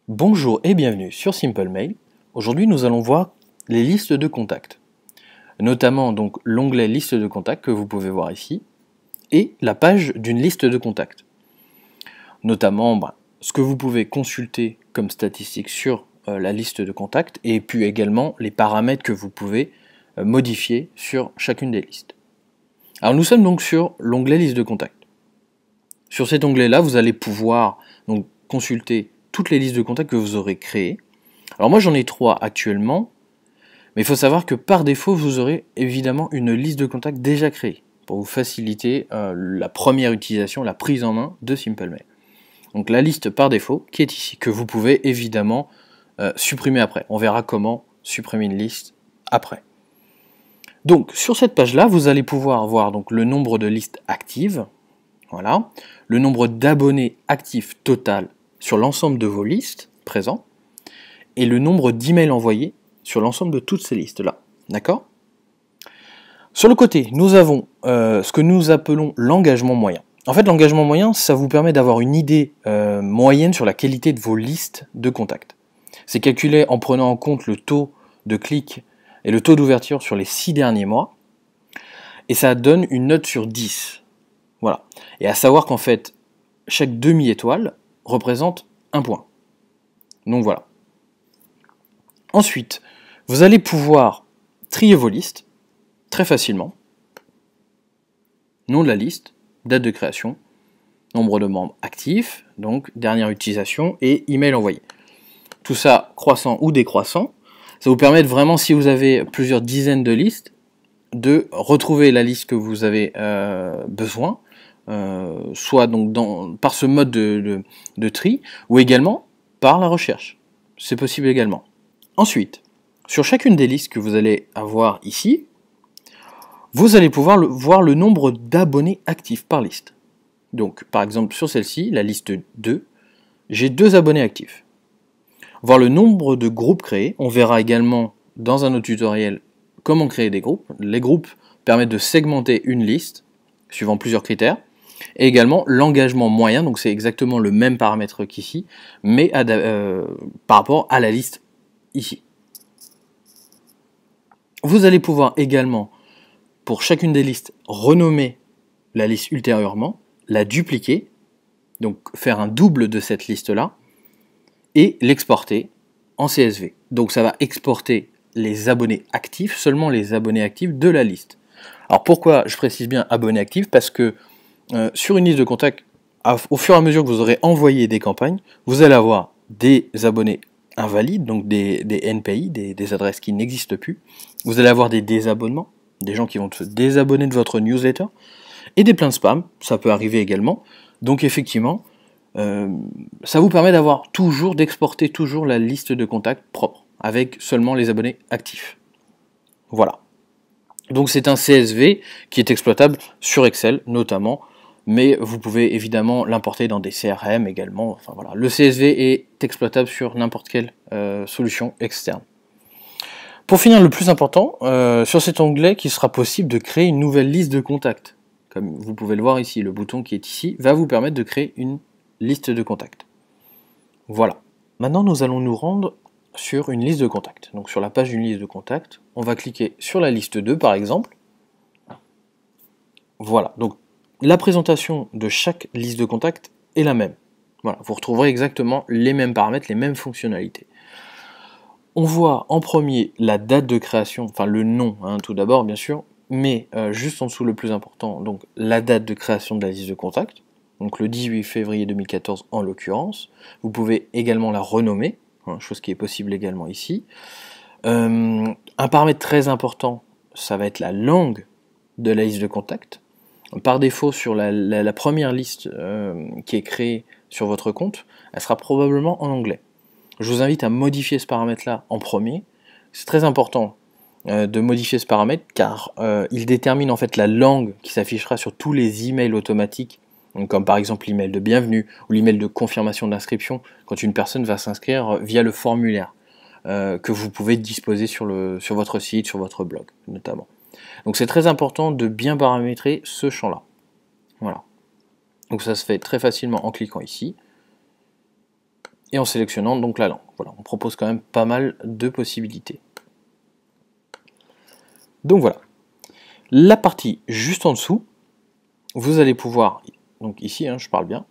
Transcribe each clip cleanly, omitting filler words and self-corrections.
Bonjour et bienvenue sur Simple Mail. Aujourd'hui, nous allons voir les listes de contacts, notamment donc l'onglet liste de contacts que vous pouvez voir ici et la page d'une liste de contacts. Notamment ce que vous pouvez consulter comme statistiques sur la liste de contacts et puis également les paramètres que vous pouvez modifier sur chacune des listes. Alors nous sommes donc sur l'onglet liste de contacts. Sur cet onglet-là, vous allez pouvoir donc consulter toutes les listes de contacts que vous aurez créées. Alors moi j'en ai 3 actuellement, mais il faut savoir que par défaut vous aurez évidemment une liste de contacts déjà créée pour vous faciliter la première utilisation, la prise en main de Simple Mail. Donc la liste par défaut qui est ici, que vous pouvez évidemment supprimer après. On verra comment supprimer une liste après. Donc sur cette page-là, vous allez pouvoir voir donc, le nombre de listes actives, voilà, le nombre d'abonnés actifs total sur l'ensemble de vos listes présents, et le nombre d'emails envoyés sur l'ensemble de toutes ces listes-là. D'accord ? Sur le côté, nous avons ce que nous appelons l'engagement moyen. En fait, l'engagement moyen, ça vous permet d'avoir une idée moyenne sur la qualité de vos listes de contacts. C'est calculé en prenant en compte le taux de clic et le taux d'ouverture sur les 6 derniers mois, et ça donne une note sur 10. Voilà. Et à savoir qu'en fait, chaque demi-étoile représente un point. Donc voilà. Ensuite, vous allez pouvoir trier vos listes très facilement. Nom de la liste, date de création, nombre de membres actifs, donc dernière utilisation et email envoyé. Tout ça croissant ou décroissant. Ça vous permet de vraiment, si vous avez plusieurs dizaines de listes, de retrouver la liste que vous avez besoin, soit donc par ce mode de tri, ou également par la recherche. C'est possible également. Ensuite, sur chacune des listes que vous allez avoir ici, vous allez pouvoir voir le nombre d'abonnés actifs par liste. Donc, par exemple, sur celle-ci, la liste 2, j'ai 2 abonnés actifs. Voir le nombre de groupes créés, on verra également dans un autre tutoriel comment créer des groupes. Les groupes permettent de segmenter une liste, suivant plusieurs critères. Et également l'engagement moyen, donc c'est exactement le même paramètre qu'ici, mais par rapport à la liste ici. Vous allez pouvoir également, pour chacune des listes, renommer la liste ultérieurement, la dupliquer, donc faire un double de cette liste-là, et l'exporter en CSV. Donc ça va exporter les abonnés actifs, seulement les abonnés actifs de la liste. Alors pourquoi je précise bien abonnés actifs? Parce que sur une liste de contacts, au fur et à mesure que vous aurez envoyé des campagnes, vous allez avoir des abonnés invalides, donc des NPI, des adresses qui n'existent plus. Vous allez avoir des désabonnements, des gens qui vont se désabonner de votre newsletter, et des pleins de spam, ça peut arriver également. Donc effectivement, ça vous permet d'exporter toujours la liste de contacts propre, avec seulement les abonnés actifs. Voilà. Donc c'est un CSV qui est exploitable sur Excel notamment, mais vous pouvez évidemment l'importer dans des CRM également. Enfin, voilà. Le CSV est exploitable sur n'importe quelle solution externe. Pour finir, le plus important, sur cet onglet, qu'il sera possible de créer une nouvelle liste de contacts. Comme vous pouvez le voir ici, le bouton qui est ici va vous permettre de créer une liste de contacts. Voilà. Maintenant, nous allons nous rendre sur une liste de contacts. Donc sur la page d'une liste de contacts, on va cliquer sur la liste 2 par exemple. Voilà. Donc la présentation de chaque liste de contacts est la même. Voilà. Vous retrouverez exactement les mêmes paramètres, les mêmes fonctionnalités. On voit en premier la date de création, enfin le nom, tout d'abord bien sûr, mais juste en dessous le plus important, donc la date de création de la liste de contacts, donc le 18 février 2014 en l'occurrence. Vous pouvez également la renommer, chose qui est possible également ici. Un paramètre très important, ça va être la langue de la liste de contacts. Par défaut, sur la première liste qui est créée sur votre compte, elle sera probablement en anglais. Je vous invite à modifier ce paramètre-là en premier. C'est très important de modifier ce paramètre car il détermine en fait la langue qui s'affichera sur tous les emails automatiques, donc comme par exemple l'email de bienvenue ou l'email de confirmation d'inscription quand une personne va s'inscrire via le formulaire que vous pouvez disposer sur votre site, sur votre blog notamment. Donc c'est très important de bien paramétrer ce champ-là. Voilà. Donc ça se fait très facilement en cliquant ici. et en sélectionnant donc la langue. Voilà, on propose quand même pas mal de possibilités. Donc voilà. La partie juste en dessous, vous allez pouvoir, donc ici je parle bien,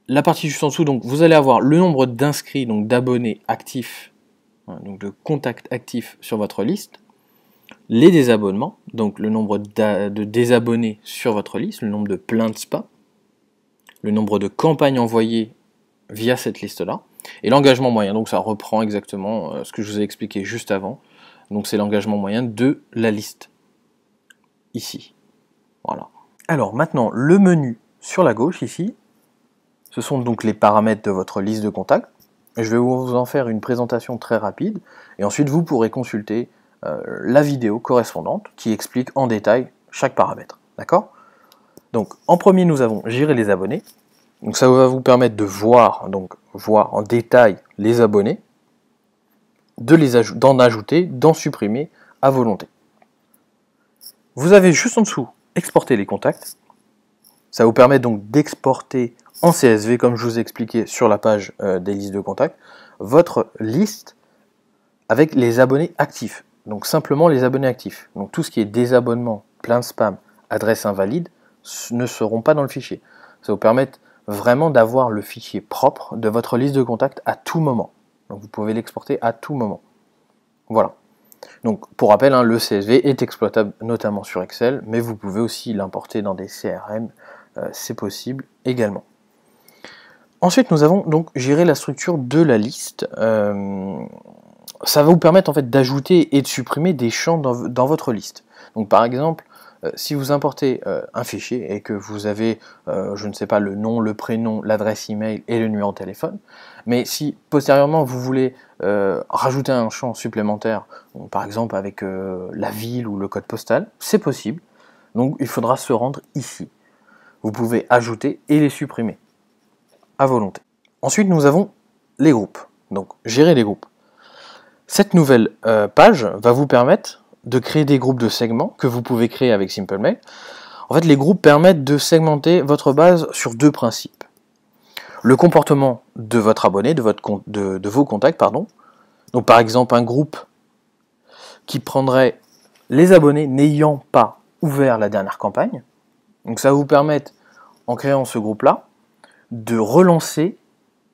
la partie juste en dessous, donc vous allez avoir le nombre d'inscrits, donc d'abonnés actifs, donc de contacts actifs sur votre liste, les désabonnements, donc le nombre de désabonnés sur votre liste, le nombre de plaintes spam, le nombre de campagnes envoyées via cette liste-là, et l'engagement moyen, donc ça reprend exactement ce que je vous ai expliqué juste avant, donc c'est l'engagement moyen de la liste, ici. Voilà. Alors maintenant, le menu sur la gauche ici, ce sont donc les paramètres de votre liste de contacts. Je vais vous en faire une présentation très rapide, et ensuite vous pourrez consulter la vidéo correspondante qui explique en détail chaque paramètre. D'accord? Donc en premier, nous avons gérer les abonnés. Donc ça va vous permettre de voir en détail les abonnés, d'en ajouter, d'en supprimer à volonté. Vous avez juste en dessous exporter les contacts. Ça vous permet donc d'exporter en CSV, comme je vous ai expliqué sur la page des listes de contacts, votre liste avec les abonnés actifs. Donc simplement les abonnés actifs. Donc tout ce qui est désabonnement, plainte spam, adresse invalide ne seront pas dans le fichier. Ça vous permet vraiment d'avoir le fichier propre de votre liste de contacts à tout moment. Donc vous pouvez l'exporter à tout moment. Voilà. Donc pour rappel, le CSV est exploitable notamment sur Excel, mais vous pouvez aussi l'importer dans des CRM, c'est possible également. Ensuite, nous avons donc géré la structure de la liste. Ça va vous permettre en fait d'ajouter et de supprimer des champs dans votre liste. Donc par exemple, si vous importez un fichier et que vous avez, je ne sais pas, le nom, le prénom, l'adresse email et le numéro de téléphone, mais si postérieurement vous voulez rajouter un champ supplémentaire, par exemple avec la ville ou le code postal, c'est possible. Donc il faudra se rendre ici. Vous pouvez ajouter et les supprimer à volonté. Ensuite, nous avons les groupes. Donc gérer les groupes. Cette nouvelle page va vous permettre de créer des groupes de segments que vous pouvez créer avec Simple Mail. En fait, les groupes permettent de segmenter votre base sur deux principes. Le comportement de votre abonné, de vos contacts, pardon. Donc par exemple, un groupe qui prendrait les abonnés n'ayant pas ouvert la dernière campagne. Donc ça va vous permettre, en créant ce groupe-là, de relancer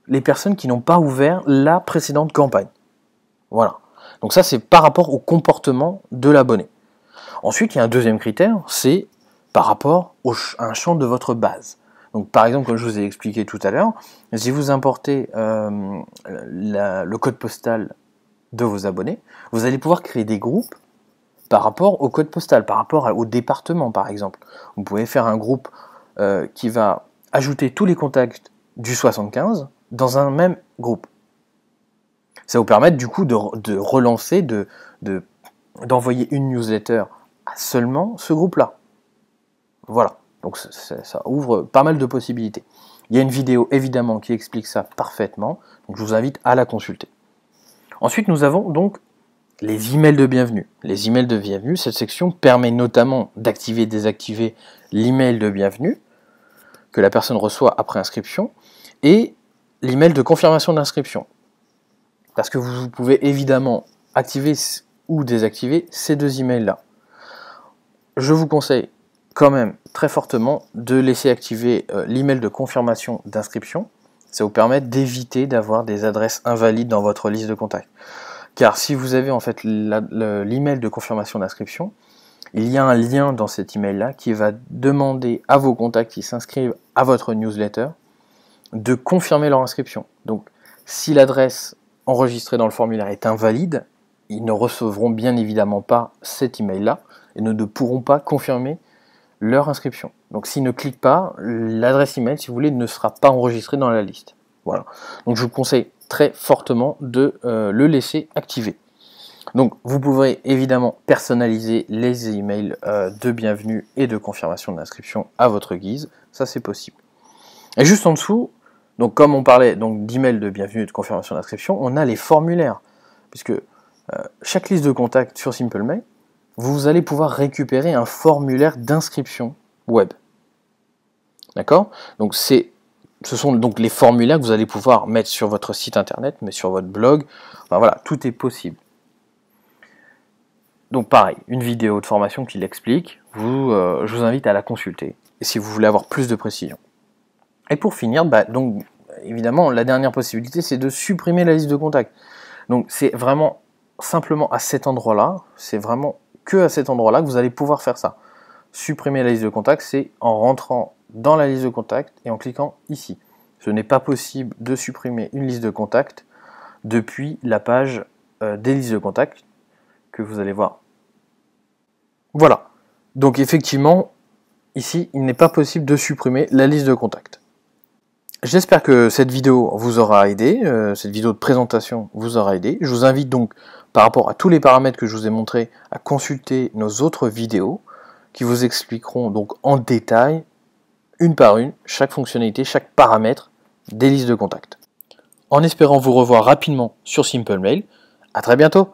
les personnes qui n'ont pas ouvert la précédente campagne. Voilà. Donc ça, c'est par rapport au comportement de l'abonné. Ensuite, il y a un deuxième critère, c'est par rapport à un champ de votre base. Donc par exemple, comme je vous ai expliqué tout à l'heure, si vous importez le code postal de vos abonnés, vous allez pouvoir créer des groupes par rapport au code postal, par rapport au département par exemple. Vous pouvez faire un groupe qui va ajouter tous les contacts du 75 dans un même groupe. Ça vous permet du coup de relancer, d'envoyer une newsletter à seulement ce groupe-là. Voilà, donc ça ouvre pas mal de possibilités. Il y a une vidéo évidemment qui explique ça parfaitement, donc je vous invite à la consulter. Ensuite, nous avons donc les emails de bienvenue. Les emails de bienvenue, cette section permet notamment d'activer et désactiver l'email de bienvenue que la personne reçoit après inscription et l'email de confirmation d'inscription. Parce que vous pouvez évidemment activer ou désactiver ces deux emails-là. Je vous conseille quand même très fortement de laisser activer l'email de confirmation d'inscription. Ça vous permet d'éviter d'avoir des adresses invalides dans votre liste de contacts. Car si vous avez en fait l'email de confirmation d'inscription, il y a un lien dans cet email-là qui va demander à vos contacts qui s'inscrivent à votre newsletter de confirmer leur inscription. Donc, si l'adresse enregistrée dans le formulaire est invalide, ils ne recevront bien évidemment pas cet email-là et ne pourront pas confirmer leur inscription. Donc, s'ils ne cliquent pas, l'adresse email, si vous voulez, ne sera pas enregistrée dans la liste. Voilà. Donc, je vous conseille très fortement de le laisser activer. Donc vous pourrez évidemment personnaliser les emails de bienvenue et de confirmation d'inscription à votre guise, ça c'est possible. Et juste en dessous, donc comme on parlait d'emails de bienvenue et de confirmation d'inscription, on a les formulaires, puisque chaque liste de contacts sur Simple Mail, vous allez pouvoir récupérer un formulaire d'inscription web. D'accord? Donc c'est ce sont donc les formulaires que vous allez pouvoir mettre sur votre site internet, mais sur votre blog. Enfin, voilà, tout est possible. Donc pareil, une vidéo de formation qui l'explique, je vous invite à la consulter, et si vous voulez avoir plus de précision. Et pour finir, donc évidemment, la dernière possibilité, c'est de supprimer la liste de contacts. Donc c'est vraiment simplement à cet endroit-là, c'est vraiment que à cet endroit-là que vous allez pouvoir faire ça. Supprimer la liste de contacts, c'est en rentrant dans la liste de contacts et en cliquant ici. Ce n'est pas possible de supprimer une liste de contacts depuis la page des listes de contacts que vous allez voir. Voilà. Donc effectivement, ici, il n'est pas possible de supprimer la liste de contacts. J'espère que cette vidéo vous aura aidé, cette vidéo de présentation vous aura aidé. Je vous invite donc, par rapport à tous les paramètres que je vous ai montrés, à consulter nos autres vidéos qui vous expliqueront donc en détail, une par une, chaque fonctionnalité, chaque paramètre des listes de contacts. En espérant vous revoir rapidement sur Simple Mail, à très bientôt!